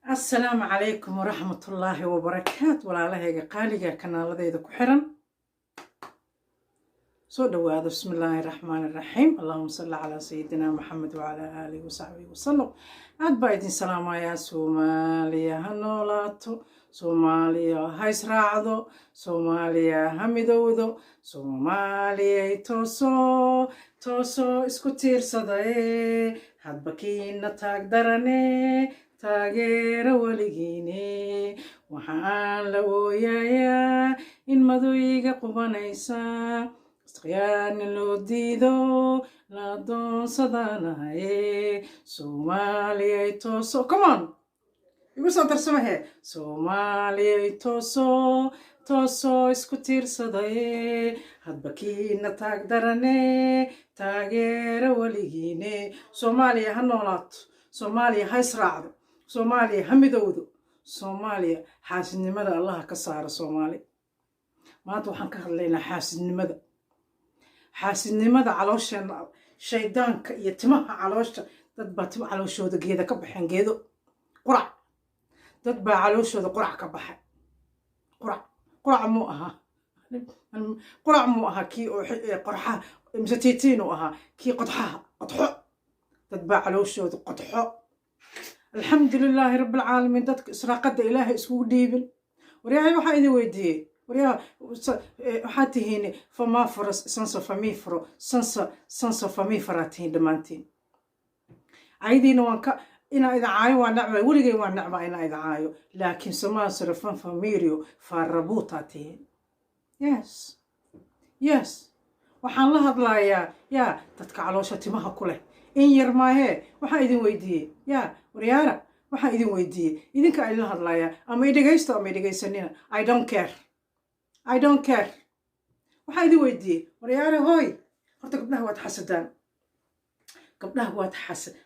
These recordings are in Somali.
السلام عليكم ورحمة الله وبركاته ولا لهيga qaaliga kanaaladeyda ku xiran soo dhawaado bismillaahi raxmaani raxiim allahumma salli calaa sayidina maxamed wacalaa aalihi wasaxbihi wasallam aad baa idin salaamayaa soomaaliya ha noolaato soomaaliya ha israacdo soomaaliya ha midowdo soomaaliyay toosoo isku tiirsadae hadba kiina taag darane taageero weligiine waxaan la ooyayaa in madoyiga qubanaysa istiqyaarni loo diido la adoonsadaanahaye soomaaliyay tooso come on igu soo darsamahe soomaaliyay toosoo isku tiirsadaye hadba kiina taag darane taageero weligiine soomaaliya ha noolaato soomaaliya ha israacdo soomaaliya ha midowdo soomaaliya xaasidnimada allaha ka saaro soomaali maanta waxaan ka hadlaynaa xaasidnimada caloosheenna shaydaanka iyo timaha caloosha dad baa tima calooshooda geeda ka baxeen geedo qurac dad baa calooshooda qurac ka baxay qurac muu ahaa kii oo qorxaha mise tiitiin uu ahaa kii qodxo dad baa calooshooda qodxo alxamdulilaahi rabbilcaalamiin dadka israaqada ilaahay iskugu dhiibin waryahay waxaa idin weydiiyey waryaha waxaa tihiin famaforo sanso famiforo sanso famifora tihiin dhammaantiin caydiina waan ka inaa idin caayo waa necba weligay waa necba inaa idin caayo laakiin somaasoro fanfamirio faarabuutaa tihiin yes waxaan la hadlayaa yaa dadka caloosha timaha ku leh in yar maahee waxaan idin weydiiyey yaa waryaara waxaan idin weydiiyey idinka idinla hadlayaa ama idhegaysto ama idhegaysanina I don't care waxaan idin weydiiyey waryaara hooy horta gabdhaha waad xasadaan gabdhaha waad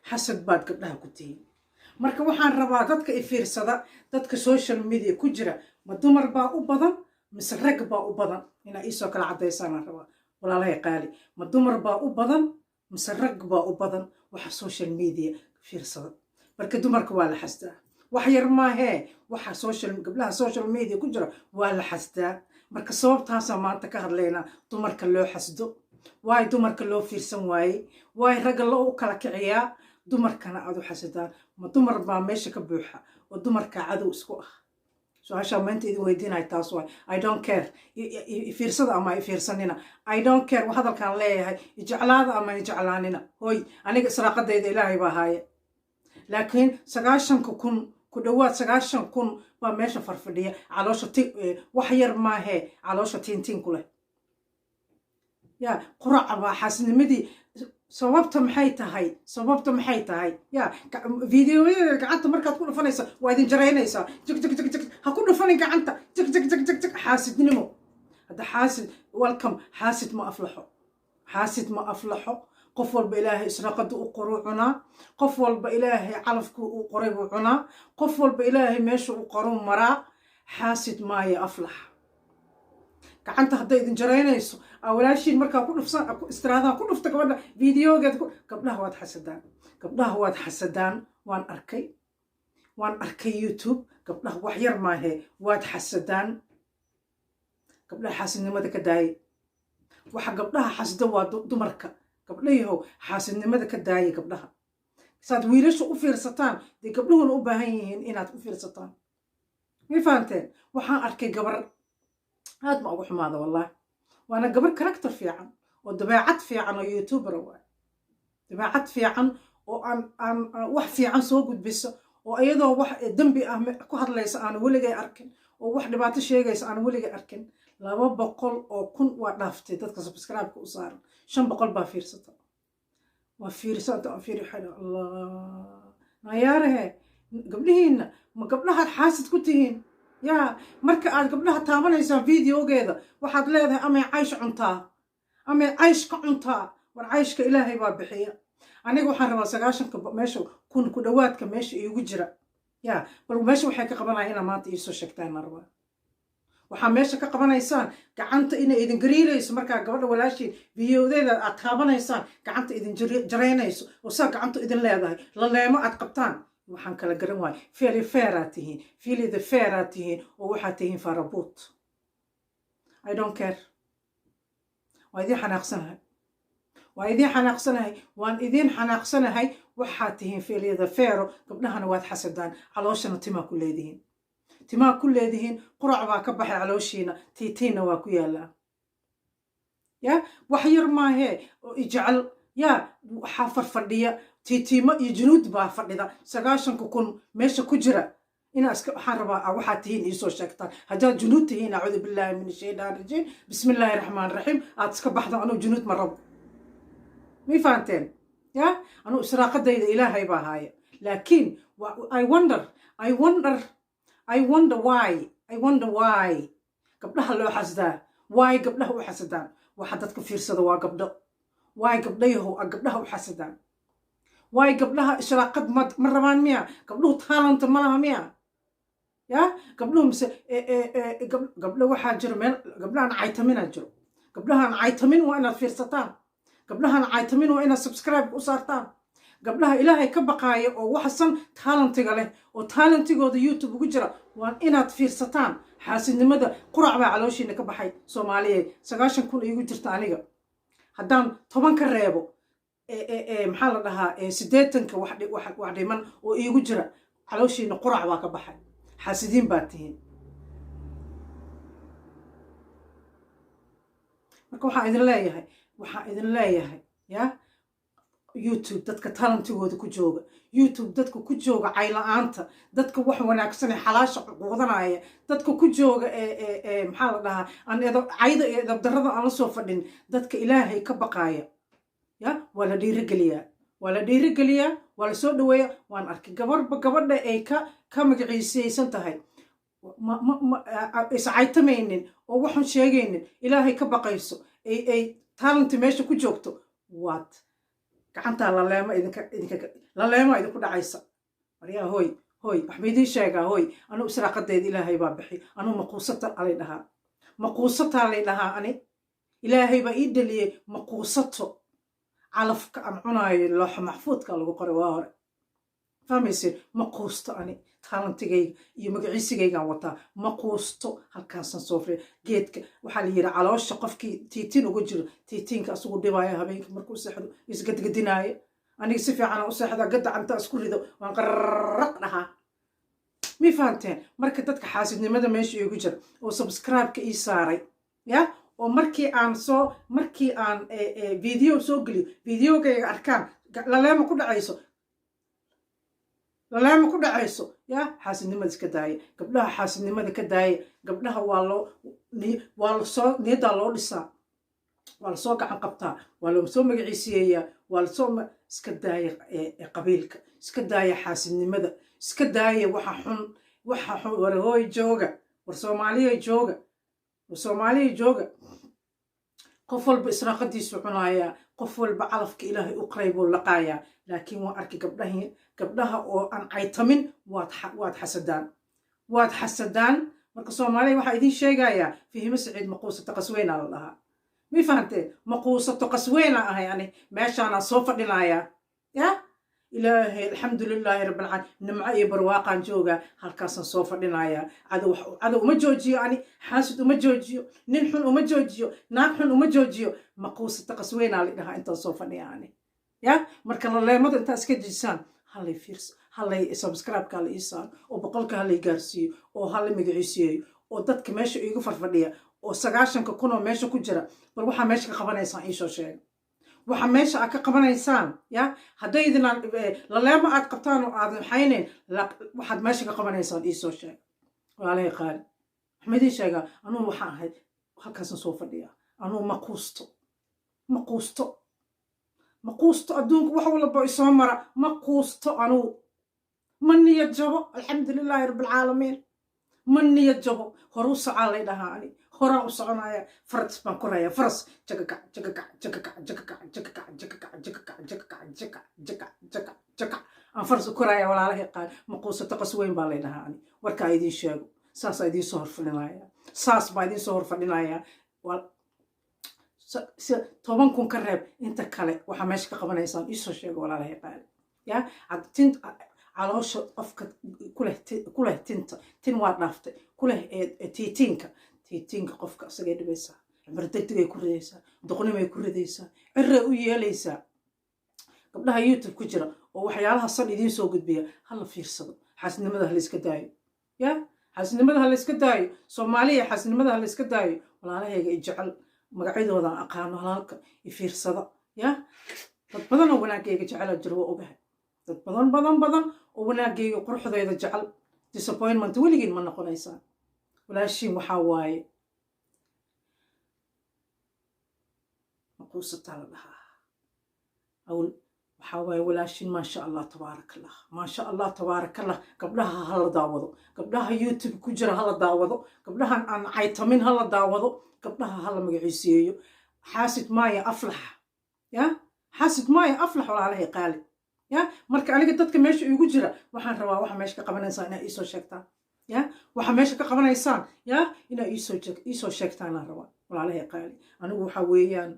xasad baad gabdhaha ku tihiin marka waxaan rabaa dadka ifiirsada dadka social media ku jira ma dumar baa u badan mise rag baa u badan inaa iisoo kala caddaysaan rabaa walaalahay qaali ma dumar baa u badan mise rag baa u badan waxa social media fiirsada marka dumarka waa la xasdaa wax yar maahee waxa gabdhaha social media ku jira waa la xasdaa marka sababtaasa maanta ka hadlaynaa dumarka loo xasdo waay dumarka loo fiirsan waayey waay ragga loo kala kiciyaa dumarkana aad u xasadaan ma dumar baa meesha ka buuxa oo dumarka cadow isku ah su-aashaa maanta idin weydiinaya taas waay I don't care ifiirsada ama ifiirsanina I don't care hadalkaan leeyahay ijeclaada ama ijeclaanina hoy aniga israaqadayda ilaahay baa haaye laakiin 90,000 ku dhawaad 90,000 baa meesha farfadhiya caloosha wax yar maahee caloosha tiintiin ku leh yaa quraca baa xaasnimadii sababta maxay tahay yaa fiidiyoyada gacanta markaad ku dhufanaysa waa idin jaraynaysaa jig ha ku dhufanin gacanta jig xaasidnimo hadda welcome xaasid ma aflaxo qof walba ilaahay israaqada u qoru cunaa qof walba ilaahay calafku u qoray buu cunaa qof walba ilaahay meesha u qoru maraa xaasid maayo aflax gacanta hadday idin jaraynayso walaashiin markaa ku dhufsan istiraadaha ku dhufta gabadha fiidiyogeed gabdhaha waad xasadaan waan arkay YouTube gabdhaha wax yar maahee waad xasadaan gabdhaha xaasidnimada ka daaye waxa gabdhaha xasda waa dumarka gabdhayahow xaasidnimada ka daaye gabdhaha saad wiilasha u fiirsataan dee gabdhuhuna u baahan yihiin inaad u fiirsataan may fahanteen waxaan arkay gabar aad ma ugu xumaada wallahi waana gabar character fiican oo dabeecad fiican oo youtuber waay dabeecad fiican oo aan wax fiican soo gudbiso oo iyadoo wax dambi ah ku hadlaysa aan weligay arkin oo wax dhibaato sheegaysa aan weligay arkin 200,000 waa dhaaftay dadka subscribe-ka u saaran 500 baa fiirsata waa fiirsanta fiirixada allah nayaarahe gabdhihiina ma gabdhaha xaasid ku tihiin yaa marka aad gabdhaha taabanaysaan fiidiyogeeda waxaad leedahay amay caysh cuntaa amay caysh ka cuntaa war cayshka ilaahay baa bixiya aniga waxaan rabaa 90 meesha kun ku dhawaadka meesha iigu jira yaa bal meesha waxay ka qabanayaan maanta iisoo sheegtaan rabaa waxaa meesha ka qabanaysaan gacanta inay idin gariirayso markaa gabadha walaashiin fiidiyoodeeda aad taabanaysaan gacanta idin jaraynayso oo saa gacanta idin leedahay la leemo aad qabtaan waxaan kala garan waay feli feeraad tihiin filida feeraad tihiin oo waxaad tihiin farabuut I don't care waa idiin xanaaqsanahay waa idiin xanaaqsanahay waan idiin xanaaqsanahay waxaad tihiin filida feero gabdhahana waad xasadaan calooshana timaa ku leedihiin timaa ku leedihiin qurac baa ka baxay calooshiina tiitiinna waa ku yaallaa ya wax yar maahee oo ijecel ya waxaa farfadhiya tiitiimo iyo junuud baa fadhida 90,000 meesha ku jira waxaan rabaa waxaad tihiin iisoo sheegtaan haddaad junuud tihiin acuudu billaahi min ashaytaan rajiim bismillaahi raxmaan raxiim aad iska baxdo anuu junuud ma rabo may fahanteen ya anuu israaqadayda ilaahay baa haaya laakiin I wonder why gabdhaha loo xasdaa why gabdhaha u xasadaan waxa dadka fiirsada waa gabdho why gabdhayahow gabdhaha u xasadaan why gabdhaha ishraaqad ma rabaan miya gabdhuhu taalanta ma laha miya ya gabdhuhu mise gabdho waxaa jiro meel gabdhahan caytaminaa jiro gabdhahan caytamin waa inaad fiirsataan gabdhahan caytamin waa inaad subscribe u saartaan gabdhaha ilaahay ka baqaaya oo waxsan taalantiga leh oo taalantigooda youtube ugu jira waa inaad fiirsataan xaasidnimada qurac baa calooshiina ka baxay soomaaliyeed 90,000 iigu jirta aniga haddaan 10 ka reebo maxaa la dhahaa 80 wax dhiman oo iigu jira calooshiina qurac baa ka baxay xaasidiin baa tihiin marka waxaan idin leeyahay ya youtube dadka talantigooda ku jooga youtube dadka ku jooga cayla-aanta dadka wax wanaagsanee xalaasha quudanaya dadka ku jooga maxaa la dhahaa cayda iyo edabdarrada aan la soo fadhin dadka ilaahay ka baqaaya ya waa la dhiirigeliyaa waa la soo dhaweeya waan arkay gabadha ay ka magaciisaysan tahay iscaytamaynin oo waxaan sheegaynin ilaahay ka baqayso ay talanti meesha ku joogto waad gacantaa laleema idinku dhacaysa maryaa hoy waxba idiin sheegaa hoy anuu israaqadeeda ilaahay baa bixi anuu maquusataa lay dhahaa ani ilaahay baa ii dhaliyey maquusato calafka aan cunaayo looxa maxfuudka lagu qoray waa hore fahmayseen maquusto ani taalantigayga iyo magaciisigaygaan wataa maquusto halkaasan soo fiya geedka waxaa la yidhi caloosha qofkii tiitiin uga jiro tiitiinka asugu dhibaayo habeenka markuu seexdo isgadgadinaayo aniga si fiican u seexdaa gadda canta isku rido waan qarraq dhahaa mi fahanteen marka dadka xaasidnimada meesha iigu jira oo subscribe-ka ii saaray ya oo markii aan video soo geliyo videogayga arkaan laleema ku dhacayso ya xaasidnimada iska daaya gabdhaha xaasidnimada ka daaya gabdhaha waa lasoo niyadaa loo dhisaa waa lasoo gacan qabtaa waa lasoo magaciisiyeeyaa waa lasoo iska daaya qabiilka iska daaya xaasidnimada iska daaya waxa xun war hooy jooga war soomaaliya jooga qof walba israaqadiisu cunaaya qof walba calafka ilaahay u qaray buu laqaayaa laakiin waan arkay gabdhaha oo aan caytamin waad xasadaan marka soomaaliya waxaa idiin sheegayaa fihimo saciid maquusato qasweynaa la dhahaa mi fahanteen maquusato qasweyna ahay ani meeshaanaan soo fadhinayaa ya ilaahay alxamdulilaahi rabbilcaalamiin nimco iyo barwaaqaan joogaa halkaasaan soo fadhinayaa cadow uma joojiyo ani xaasid uma joojiyo nin xun uma joojiyo naag xun uma joojiyo maquusato qasweynaa la dhahaa intaan soo fadhiya ani ya marka laleemada intaa iska jisaan hallay subscribe-ka hala ii saaro oo 100 hallay gaarsiiyo oo halla magaciisiyeeyo oo dadka meesha iigu farfadhiya oo 90,000 oo meesha ku jira bal waxaa meesha ka qabanaysaan iisoo sheega waxa meesha aad ka qabanaysaan ya haddaydinaan laleema aad qabtaan oo aadan haynayn waxaad meesha ka qabanaysaan iisoo sheega walaalahay qaali waxma idiin sheegaa anuu waxaan ahayd halkaasan soo fadhiya anuu maquusto adduunka wax walba isoo mara maquusto anuu ma niyad jabo alxamdulilaahi rabbilcaalamiin ma niyad jabo horuu socaa lay dhahaa ani horaan u soconaya faras baan koraya faras jagakac aan faras u koraya walaalahay qaali maquusato qasweyn baa lay dhahaa ani warkaa idiin sheego saasaa idiin soo horfadhinaya saas baa idiin soo horfadhinaya 10,000 ka reeb inta kale waxaa meesha ka qabanaysaan iisoo sheego walaalahay qaali ya caloosha qofka kuleh tinta tin waa dhaaftay kuleh tiitiinka qofka isagay dhibaysaa cimri degdegay ku ridaysaa doqnimay ku ridaysaa cirray u yeelaysaa gabdhaha youtube ku jira oo waxyaalaha san idiin soo gudbiya hala fiirsado xaasidnimada ha layska daayo ya xaasidnimada ha layska daayo soomaaliya xaasidnimada ha layska daayo walaalahayga i jecel magacyadoodan aqaano halaalka i fiirsada ya dad badan oo wanaagayga jecela jiro waa ogahay dad badan oo wanaagayga quruxdayda jecel disappointment weligiin ma noqonaysaan walaashiin waxaa waaye maquusataa la dhahaa waxaa waaye walaashiin maasha allah tabaarakallah maasha allah tabaarakallah gabdhaha hala daawado gabdhaha youtube ku jira hala daawado gabdhahan aan caytamin hala daawado gabdhaha hala magaciiseeyo xaasid maaya aflax ya xaasid maaya aflax walaalahay qaali ya marka aniga dadka meesha igu jira waxaan rabaa waxa meesha ka qabanaysaan inaa iisoo sheegtaan ya waxa meesha ka qabanaysaan ya inaa iisoo sheegtaan aan rabaa walaalahay qaali anigu waxaa weeyaan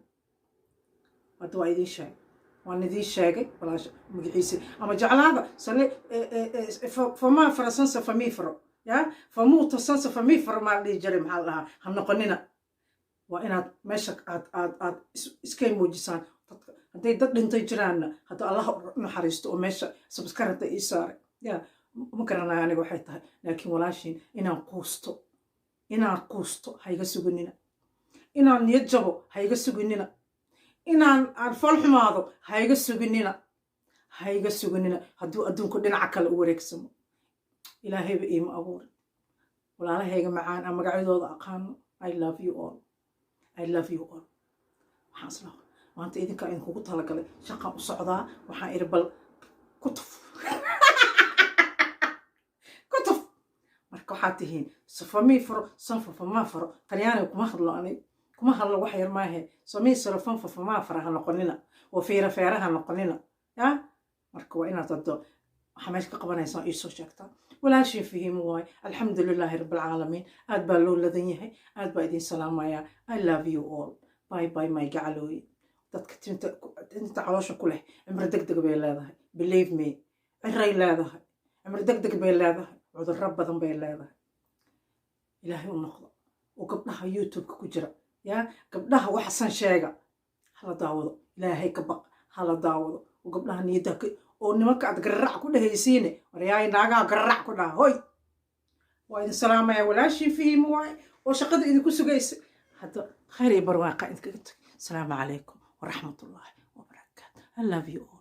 hadda waa idiin sheegay waan idiin sheegay walaasha magaciisa ama jeclaada sale famaa farasansa famifaro ya famuuta sansa famifaro maa dhihi jiray maxaa la dhahaa ha noqonina waa inaad meesha aad iskay muujisaan dadka hadday dad dhintay jiraanna hadda allah naxariisto oo meesha subscribe ii saaray ya ma garanayo aniga waxay tahay laakiin walaashiin inaan quusto hayga sugunina inaan niyad jabo hayga sugunina inaan fool xumaado hayga sugunina hadduu adduunku dhinaca kale u wareegsamo ilaahayba iima abuurin walaalahayga macaan aan magacyadooda aqaano I love you all waxaan isla maanta idinkaa idinkugu talagalay shaqaan u socdaa waxaan iri bal kutuf marka waxaad tihiin safamifaro sanfafamafaro talyaaniga kuma hadlo wax yar maahe samisaro fanfafamafara ha noqonina oo feera ha noqonina ya marka waa inaad haddo waxaa meesha ka qabanaysaan iisoo sheegtaan walaashiin fahiim waaye alxamdulilaahi rabbilcaalamiin aad baa loo ladan yahay aad baa idiin salaamayaa I love you all bye my gacalooye dadka tinta caloosha ku leh cimri degdeg bay leedahay believe me ciray leedahay cimri degdeg bay leedahay cudurro badan bay leedahay ilaahay u noqdo oo gabdhaha youtube-ka ku jira ya gabdhaha waxasan sheega hala daawado ilaahay ka baq hala daawado oo gabdhaha niyadda oo nimanka aad gararac ku dhahaysiine waryaay naagaha gararac ku dhaha hoy waa idin salaamaya walaashii fihiim waaye oo shaqada idinku sugaysa hadda khayr iyo barwaaqa idinkaga tag asalaamu calaykum waraxmatullaahi wabarakaatu I love you all